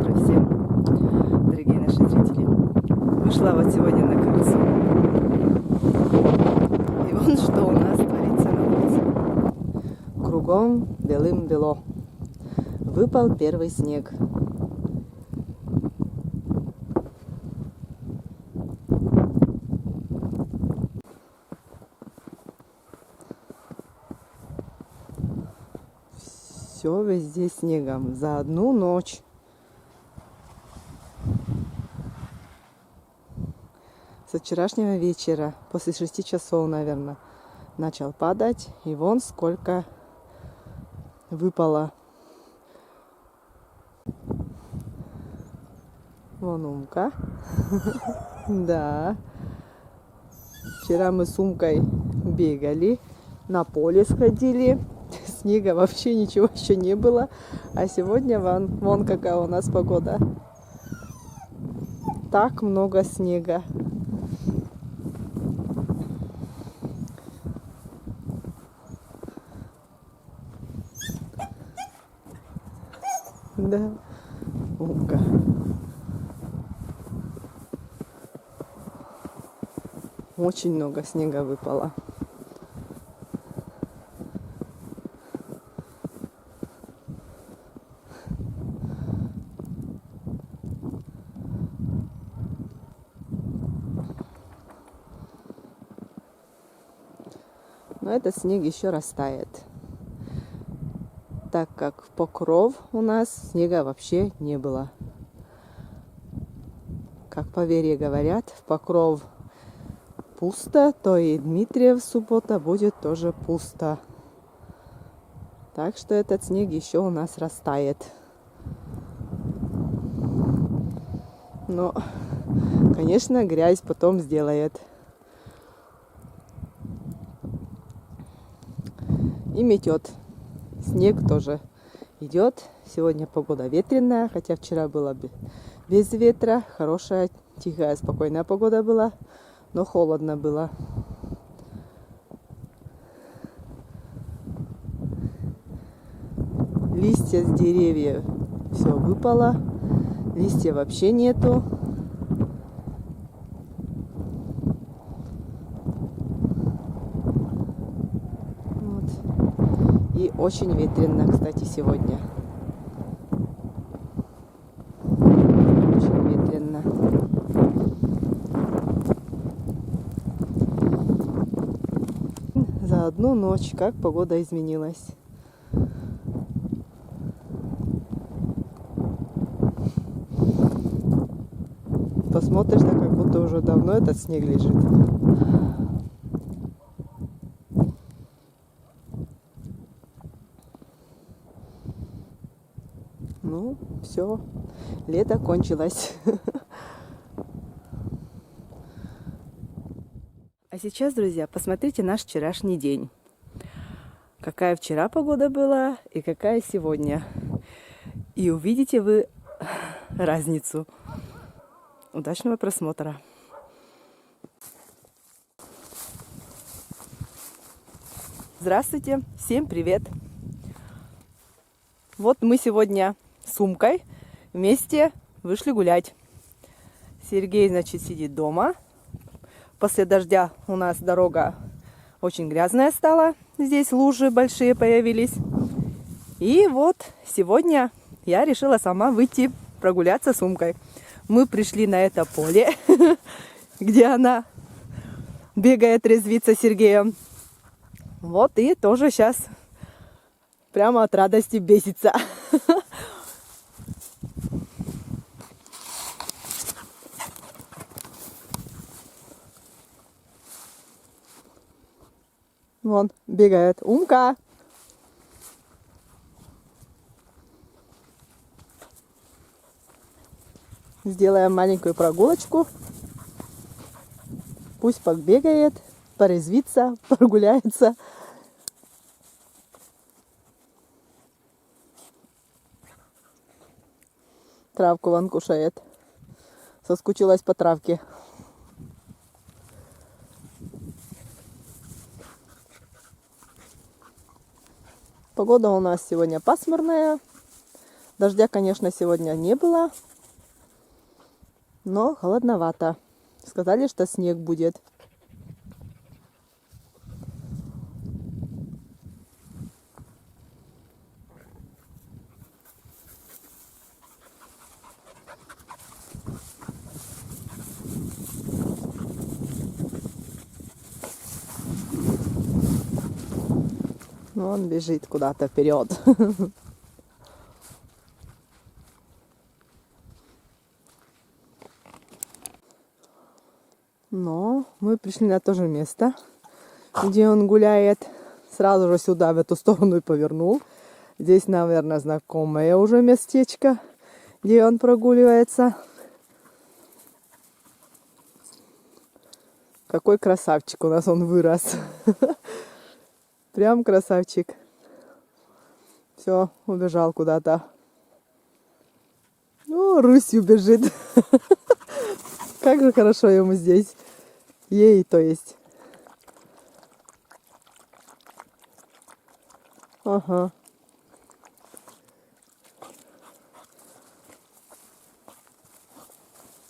утро всем, дорогие наши зрители. Вышла вот сегодня на крыльцо. И вон что у нас творится на улице. Кругом белым-бело. Выпал первый снег. Все везде снегом за одну ночь. Со вчерашнего вечера, после 6 часов, наверное, начал падать. И вон сколько выпало. Вон Умка. Да. Вчера мы с Умкой бегали, на поле сходили. Снега вообще ничего еще не было. А сегодня вон какая у нас погода. Так много снега. Да, Умка. Очень много снега выпало. Но этот снег еще растает, так как в Покров у нас снега вообще не было. Как поверье говорят, в Покров пусто, то и Дмитриев суббота будет тоже пусто. Так что этот снег еще у нас растает. Но, конечно, грязь потом сделает. И метет. Снег тоже идет. Сегодня погода ветреная, хотя вчера было без ветра. Хорошая, тихая, спокойная погода была, но холодно было. Листья с деревьев все выпало. Листья вообще нету. И очень ветрено, кстати, сегодня. Очень ветрено. За одну ночь как погода изменилась. Посмотришь, так как будто уже давно этот снег лежит. Ну, все, лето кончилось. А сейчас, друзья, посмотрите наш вчерашний день. Какая вчера погода была и какая сегодня. И увидите вы разницу. Удачного просмотра. Здравствуйте, всем привет. Вот мы сегодня с Умкой вместе вышли гулять. Сергей, значит, сидит дома. После дождя у нас дорога очень грязная стала. Здесь лужи большие появились. И вот сегодня я решила сама выйти прогуляться с Умкой. Мы пришли на это поле, где она бегает, резвится с Сергеем. Вот и тоже сейчас прямо от радости бесится. Вон, бегает Умка. Сделаем маленькую прогулочку. Пусть побегает, порезвится, прогуляется. Травку вон кушает. Соскучилась по травке. Погода у нас сегодня пасмурная. Дождя, конечно, сегодня не было, но холодновато. Сказали, что снег будет. Но он бежит куда-то вперед. Но мы пришли на то же место, где он гуляет. Сразу же сюда, в эту сторону и повернул. Здесь, наверное, знакомое уже местечко, где он прогуливается. Какой красавчик у нас он вырос. Прям красавчик. Все, убежал куда-то. О, рысью бежит. Как же хорошо ему здесь. Ей, то есть. Ага.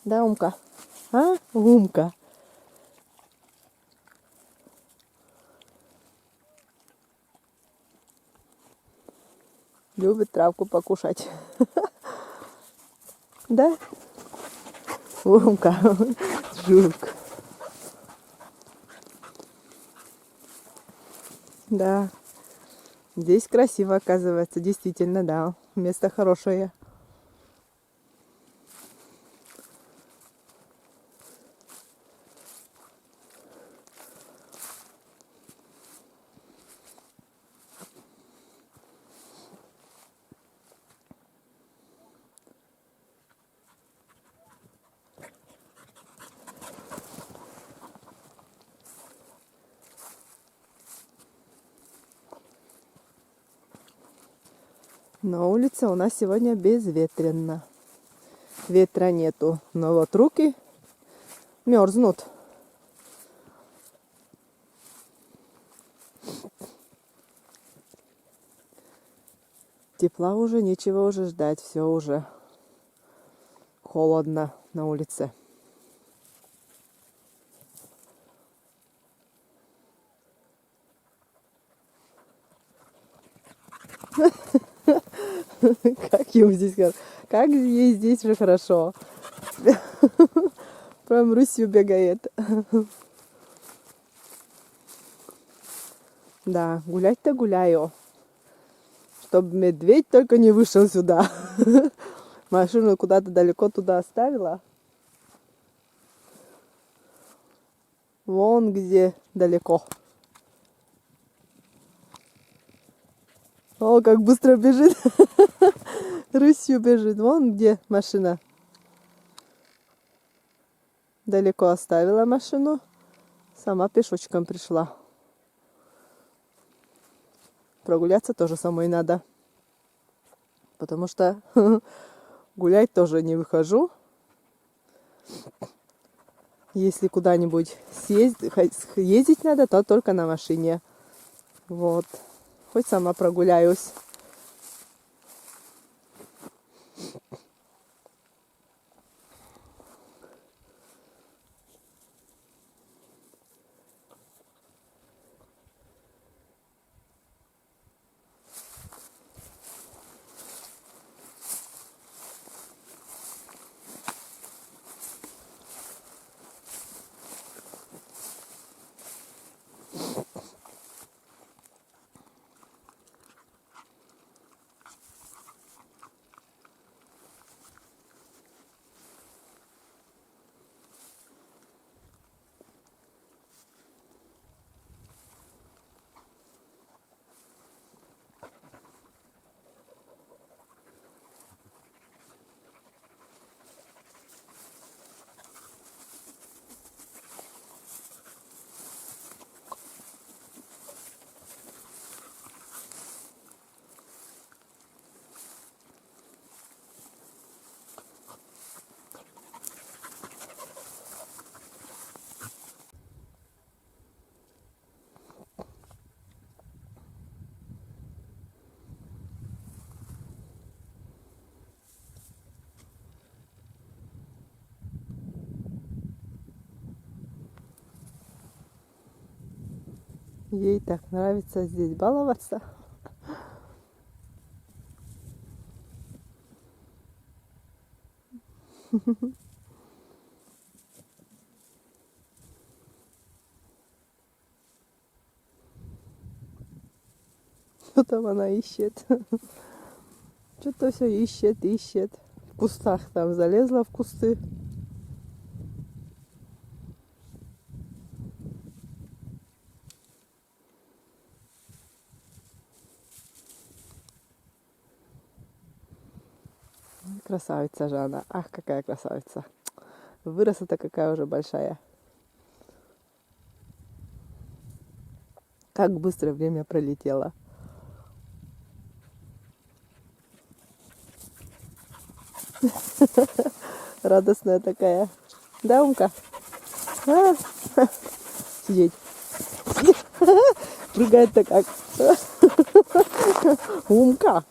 Да, Умка? А, Умка? Любит травку покушать. Да? Умка. Жук. Да. Здесь красиво, оказывается. Действительно, да. Место хорошее. На улице у нас сегодня безветренно. Ветра нету, но вот руки мерзнут. Тепла уже нечего уже ждать, все уже холодно на улице. Как ему здесь хорошо. Как ей здесь же хорошо. Прям рысью бегает. Да, гулять-то гуляю. Чтоб медведь только не вышел сюда. Машину куда-то далеко туда оставила. Вон где далеко. О, как быстро бежит. Рысью бежит. Вон где машина. Далеко оставила машину. Сама пешочком пришла. Прогуляться тоже самой надо. Потому что гулять тоже не выхожу. Если куда-нибудь ездить надо, то только на машине. Вот. Хоть сама прогуляюсь. Ей так нравится здесь баловаться. Что там она ищет? Что-то все ищет, ищет. В кустах там залезла в кусты. Красавица же она. Ах, какая красавица. Выросла-то какая уже большая. Как быстро время пролетело. Радостная такая. Да, Умка? А, сидеть. Прыгает-то как. Умка.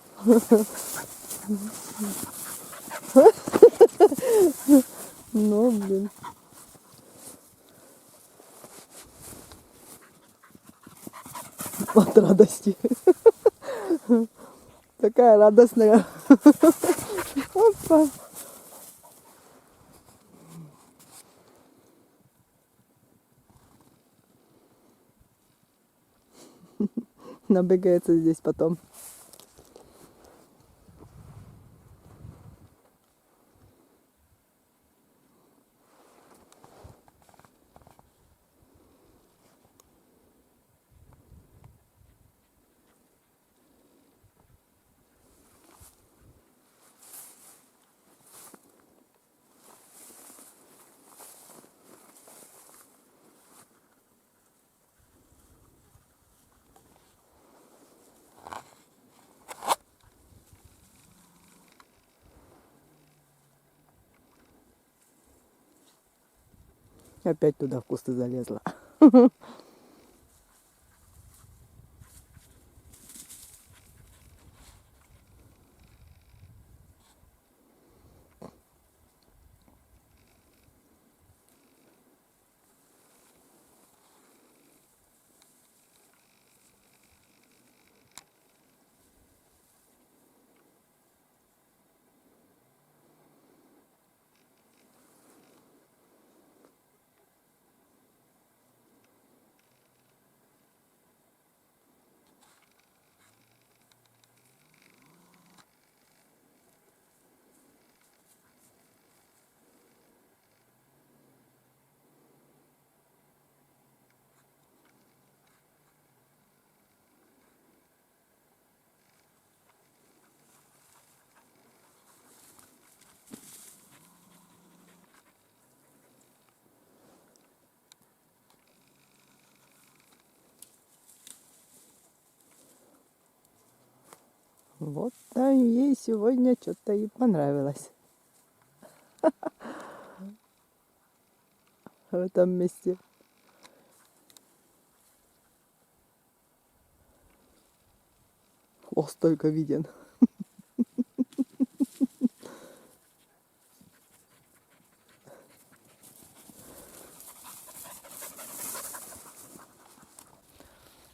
Ну, блин. От радости. Такая радостная. Опа. Набегается здесь потом. Опять туда в кусты залезла. Вот там ей сегодня что-то и понравилось. В этом месте. Хвост только виден.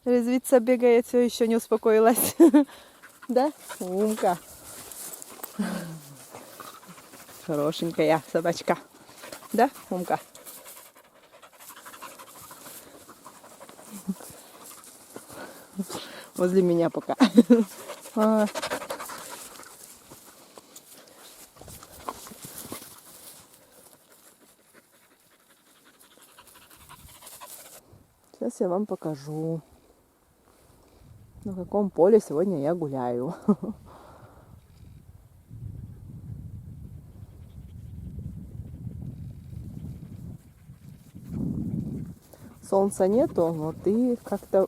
Резвица бегает, все еще не успокоилась. Да? Умка. Хорошенькая собачка. Да, Умка? Возле меня пока. Сейчас я вам покажу, на каком поле сегодня я гуляю. Солнца нету, вот и как-то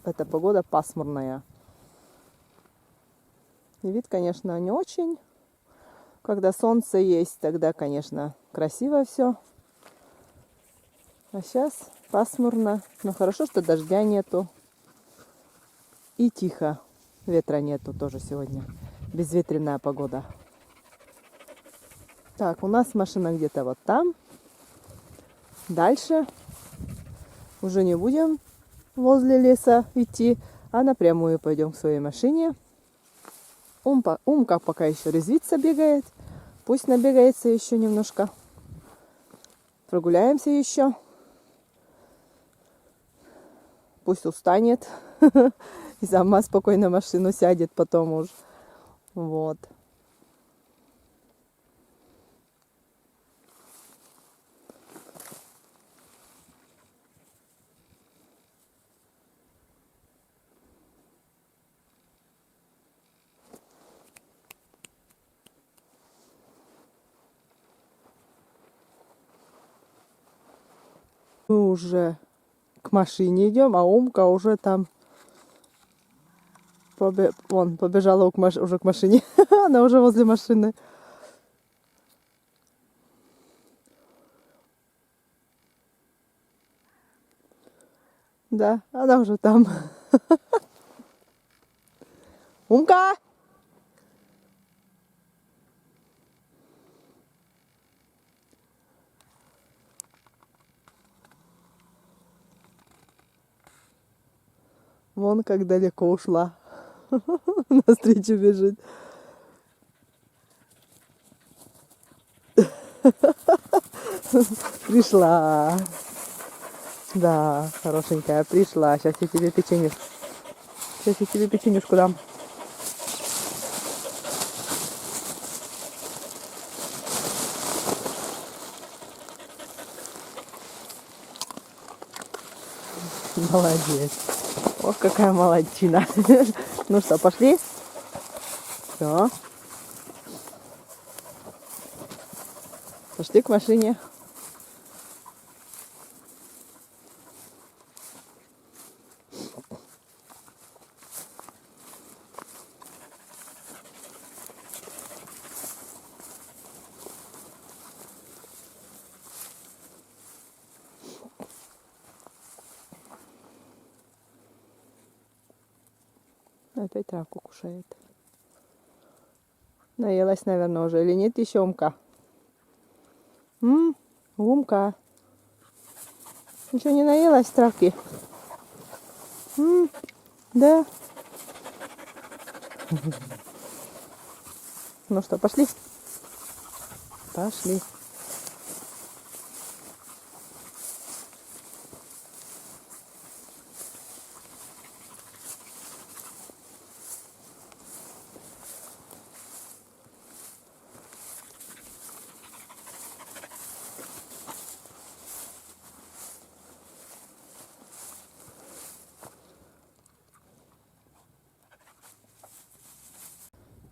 эта погода пасмурная. И вид, конечно, не очень. Когда солнце есть, тогда, конечно, красиво все. А сейчас пасмурно. Но хорошо, что дождя нету. И тихо. Ветра нету тоже сегодня. Безветренная погода. Так, у нас машина где-то вот там. Дальше уже не будем возле леса идти, а напрямую пойдем к своей машине. Умка пока еще резвится, бегает. Пусть набегается еще немножко. Прогуляемся еще. Пусть устанет. И сама спокойно в машину сядет потом уж. Вот. Мы уже к машине идем, а Умка уже там вон, побежала уже к машине. Она уже возле машины. Да, она уже там. Умка! Вон как далеко ушла. Навстречу бежит. Пришла. Да, хорошенькая, пришла. Сейчас я тебе печенюшку дам. Молодец. Ох, какая молодчина. Ну что, пошли? Все. Пошли к машине. Опять травку кушает. Наелась, наверное, уже. Или нет еще, Умка? Умка. Ничего не наелась травки? Да. Ну что, пошли? Пошли.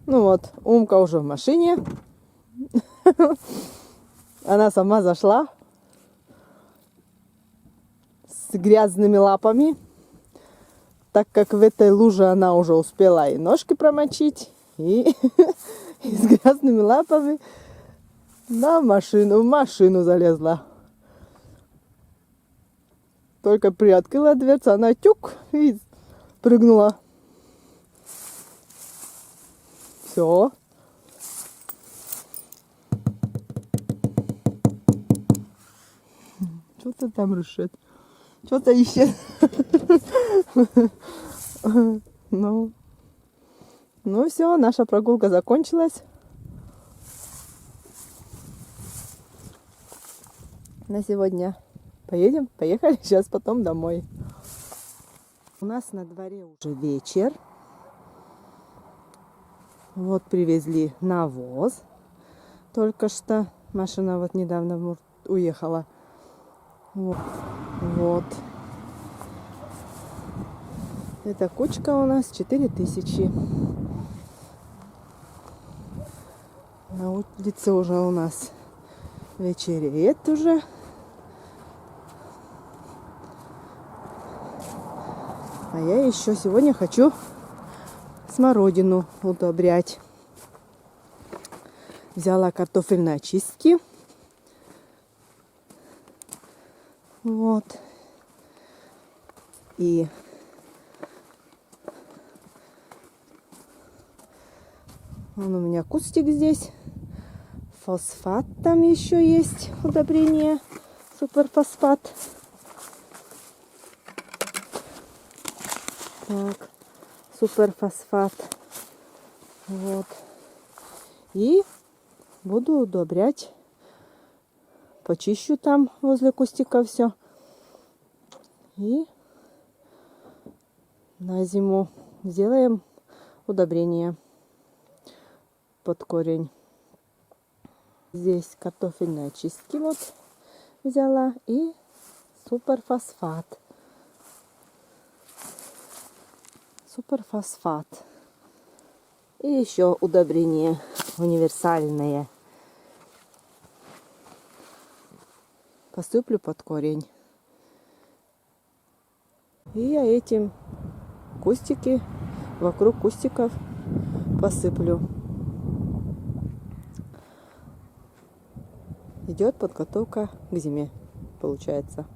Ну вот, Умка уже в машине. Она сама зашла с грязными лапами, так как в этой луже она уже успела и ножки промочить, и с грязными лапами в машину залезла. Только приоткрыла дверцу, она тюк и прыгнула. Все. Что-то там решит. Что-то ищет. Ну все, наша прогулка закончилась. На сегодня поехали сейчас потом домой. У нас на дворе уже вечер. Вот привезли навоз. Только что машина вот недавно уехала. Вот. Эта кучка у нас 4000. На улице уже у нас вечереет уже. А я еще сегодня хочу смородину удобрять. Взяла картофельные очистки. Вот. И он у меня кустик здесь. Фосфат там еще есть. Удобрение. Суперфосфат. Так, суперфосфат. Вот. И буду удобрять. Почищу там возле кустика все. И на зиму сделаем удобрение под корень. Здесь картофельные очистки вот взяла и суперфосфат. Суперфосфат. И еще удобрения универсальные. Посыплю под корень. И я этим кустики, вокруг кустиков посыплю. Идет подготовка к зиме, получается.